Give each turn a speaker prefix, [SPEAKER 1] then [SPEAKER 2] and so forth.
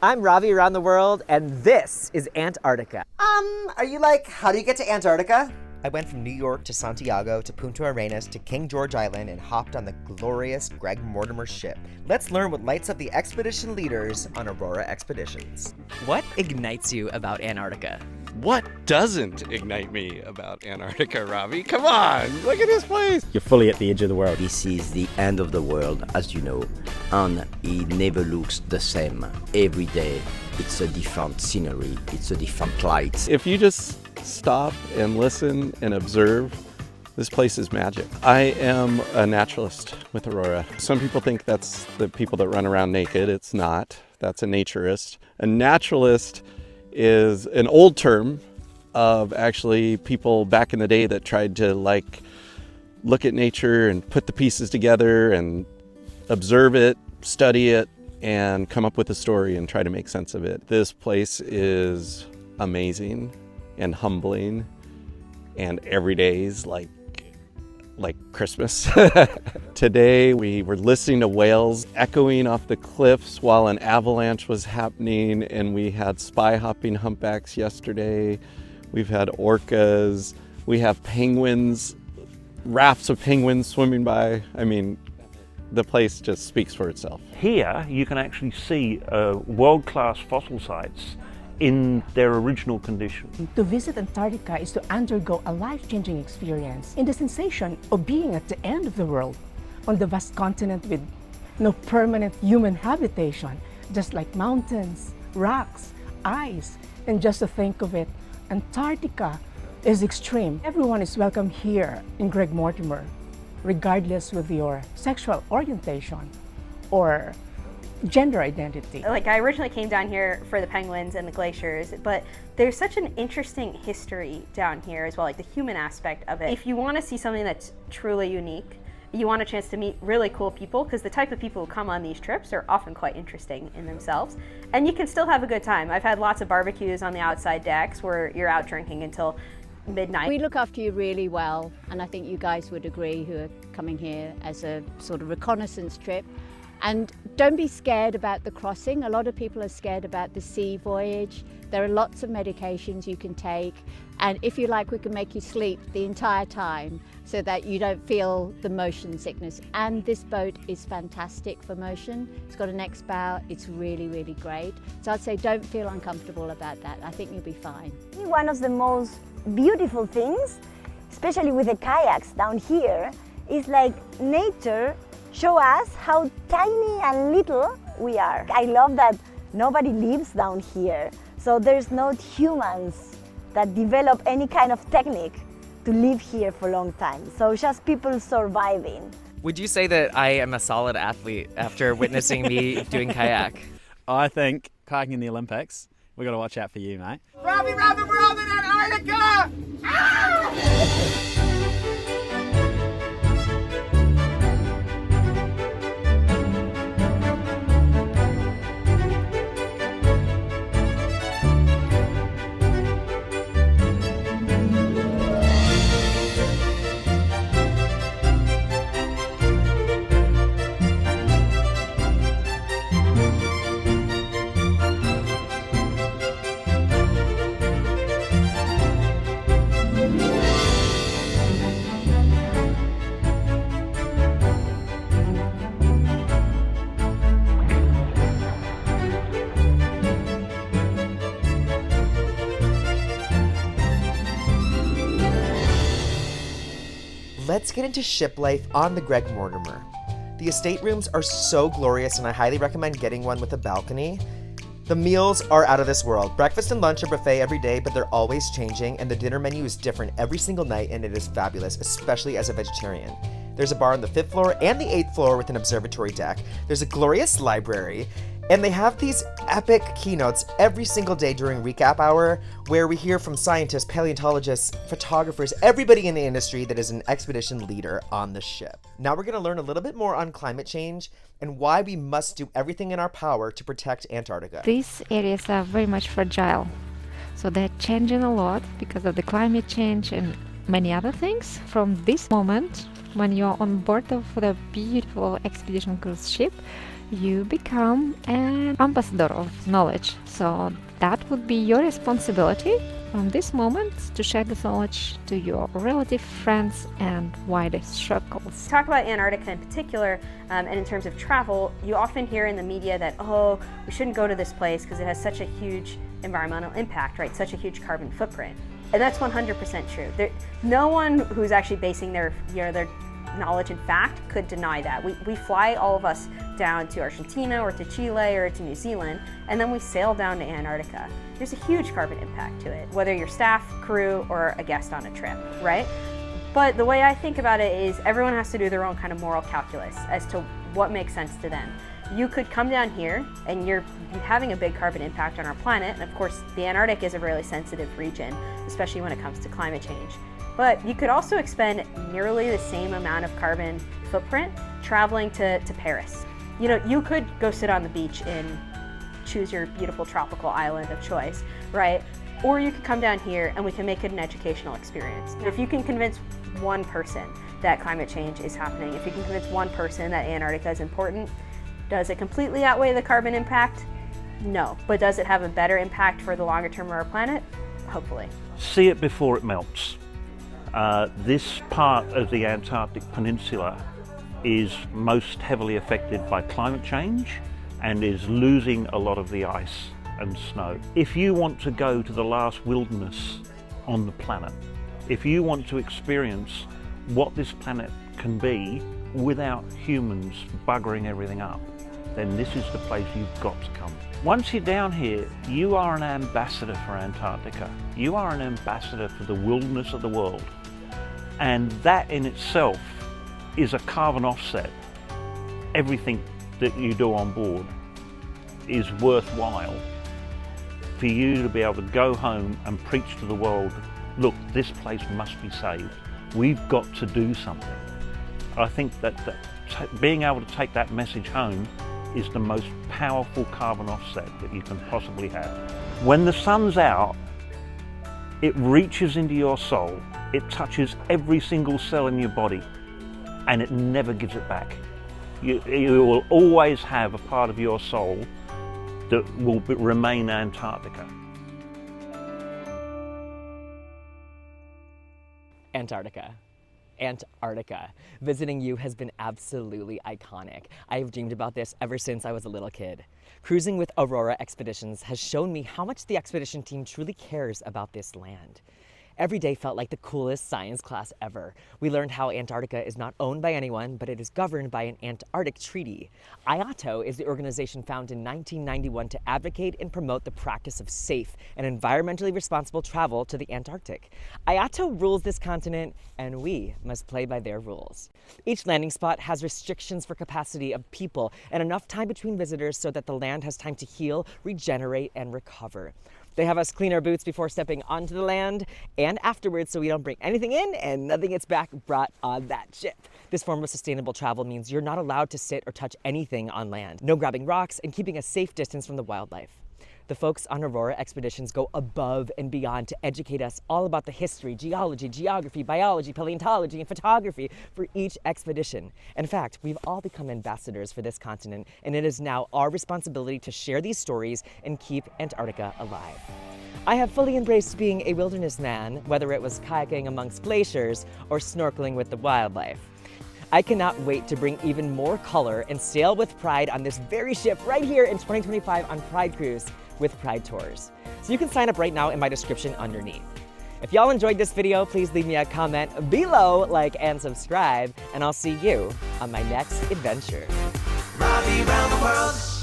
[SPEAKER 1] I'm Ravi around the world, and this is Antarctica.
[SPEAKER 2] Are you like, how do you get to Antarctica?
[SPEAKER 3] I went from New York to Santiago to Punta Arenas to King George Island and hopped on the glorious Greg Mortimer ship. Let's learn what lights up the expedition leaders on Aurora Expeditions.
[SPEAKER 1] What ignites you about Antarctica?
[SPEAKER 4] What doesn't ignite me about Antarctica, Ravi? Come on, look at this place.
[SPEAKER 5] You're fully at the edge of the world.
[SPEAKER 6] This is the end of the world, as you know, and it never looks the same. Every day, it's a different scenery, it's a different light.
[SPEAKER 4] If you just stop and listen and observe, this place is magic. I am a naturalist with Aurora. Some people think that's the people that run around naked. It's not. That's a naturist. A naturalist is an old term of actually people back in the day that tried to look at nature and put the pieces together and observe it, study it, and come up with a story and try to make sense of it. This place is amazing and humbling, and every day is like Christmas. Today we were listening to whales echoing off the cliffs while an avalanche was happening, and we had spy hopping humpbacks yesterday. We've had orcas, we have penguins, rafts of penguins swimming by. I mean, the place just speaks for itself.
[SPEAKER 7] Here you can actually see world-class fossil sites in their original condition.
[SPEAKER 8] To visit Antarctica is to undergo a life-changing experience in the sensation of being at the end of the world, on the vast continent with no permanent human habitation, just like mountains, rocks, ice, and just to think of it, Antarctica is extreme. Everyone is welcome here in Greg Mortimer, regardless with your sexual orientation or gender identity.
[SPEAKER 9] Like, I originally came down here for the penguins and the glaciers, but there's such an interesting history down here as well, like the human aspect of it. If you want to see something that's truly unique, you want a chance to meet really cool people, because the type of people who come on these trips are often quite interesting in themselves, and you can still have a good time. I've had lots of barbecues on the outside decks where you're out drinking until midnight.
[SPEAKER 10] We look after you really well, and I think you guys would agree who are coming here as a sort of reconnaissance trip. And don't be scared about the crossing. A lot of people are scared about the sea voyage. There are lots of medications you can take, and if you like, we can make you sleep the entire time so that you don't feel the motion sickness. And this boat is fantastic for motion. It's got an X-bow, it's really, really great. So I'd say don't feel uncomfortable about that. I think you'll be fine.
[SPEAKER 11] One of the most beautiful things, especially with the kayaks down here, is like nature show us how tiny and little we are. I love that nobody lives down here, so there's no humans that develop any kind of technique to live here for a long time. So just people surviving.
[SPEAKER 1] Would you say that I am a solid athlete after witnessing me doing kayak?
[SPEAKER 5] I think kayaking in the Olympics, we got to watch out for you, mate.
[SPEAKER 2] Ravi, we're all in Antarctica! Ah!
[SPEAKER 3] Let's get into ship life on the Greg Mortimer. The estate rooms are so glorious, and I highly recommend getting one with a balcony. The meals are out of this world. Breakfast and lunch are buffet every day, but they're always changing, and the dinner menu is different every single night, and it is fabulous, especially as a vegetarian. There's a bar on the 5th floor and the 8th floor with an observatory deck. There's a glorious library, and they have these epic keynotes every single day during recap hour, where we hear from scientists, paleontologists, photographers, everybody in the industry that is an expedition leader on the ship. Now we're going to learn a little bit more on climate change and why we must do everything in our power to protect Antarctica.
[SPEAKER 12] These areas are very much fragile, so they're changing a lot because of the climate change and many other things. From this moment, when you're on board of the beautiful expedition cruise ship, you become an ambassador of knowledge. So that would be your responsibility from this moment to share this knowledge to your relative, friends, and widest circles.
[SPEAKER 9] Talk about Antarctica in particular, and in terms of travel, you often hear in the media that, oh, we shouldn't go to this place because it has such a huge environmental impact, right? Such a huge carbon footprint. And that's 100% true. No one who's actually basing their knowledge and fact could deny that. We fly, all of us, down to Argentina or to Chile or to New Zealand, and then we sail down to Antarctica. There's a huge carbon impact to it, whether you're staff, crew, or a guest on a trip, right? But the way I think about it is everyone has to do their own kind of moral calculus as to what makes sense to them. You could come down here and you're having a big carbon impact on our planet, and of course the Antarctic is a really sensitive region, especially when it comes to climate change. But you could also expend nearly the same amount of carbon footprint traveling to Paris. You know, you could go sit on the beach and choose your beautiful tropical island of choice, right? Or you could come down here and we can make it an educational experience. If you can convince one person that climate change is happening, if you can convince one person that Antarctica is important, does it completely outweigh the carbon impact? No. But does it have a better impact for the longer term of our planet? Hopefully.
[SPEAKER 7] See it before it melts. This part of the Antarctic Peninsula is most heavily affected by climate change and is losing a lot of the ice and snow. If you want to go to the last wilderness on the planet, if you want to experience what this planet can be without humans buggering everything up, then this is the place you've got to come. Once you're down here, you are an ambassador for Antarctica. You are an ambassador for the wilderness of the world. And that in itself is a carbon offset. Everything that you do on board is worthwhile for you to be able to go home and preach to the world, look, this place must be saved. We've got to do something. I think that being able to take that message home is the most powerful carbon offset that you can possibly have. When the sun's out, it reaches into your soul, it touches every single cell in your body, and it never gives it back. You will always have a part of your soul that will remain Antarctica.
[SPEAKER 1] Antarctica. Antarctica. Visiting you has been absolutely iconic. I have dreamed about this ever since I was a little kid. Cruising with Aurora Expeditions has shown me how much the expedition team truly cares about this land. Every day felt like the coolest science class ever. We learned how Antarctica is not owned by anyone, but it is governed by an Antarctic treaty. IATTO is the organization founded in 1991 to advocate and promote the practice of safe and environmentally responsible travel to the Antarctic. IATTO rules this continent, and we must play by their rules. Each landing spot has restrictions for capacity of people and enough time between visitors so that the land has time to heal, regenerate, and recover. They have us clean our boots before stepping onto the land and afterwards so we don't bring anything in and nothing gets back brought on that ship. This form of sustainable travel means you're not allowed to sit or touch anything on land. No grabbing rocks and keeping a safe distance from the wildlife. The folks on Aurora Expeditions go above and beyond to educate us all about the history, geology, geography, biology, paleontology, and photography for each expedition. In fact, we've all become ambassadors for this continent, and it is now our responsibility to share these stories and keep Antarctica alive. I have fully embraced being a wilderness man, whether it was kayaking amongst glaciers or snorkeling with the wildlife. I cannot wait to bring even more color and sail with pride on this very ship right here in 2025 on Pride Cruise with Pride Tours. So you can sign up right now in my description underneath. If y'all enjoyed this video, please leave me a comment below, like, and subscribe, and I'll see you on my next adventure.
[SPEAKER 2] Robbie around the world.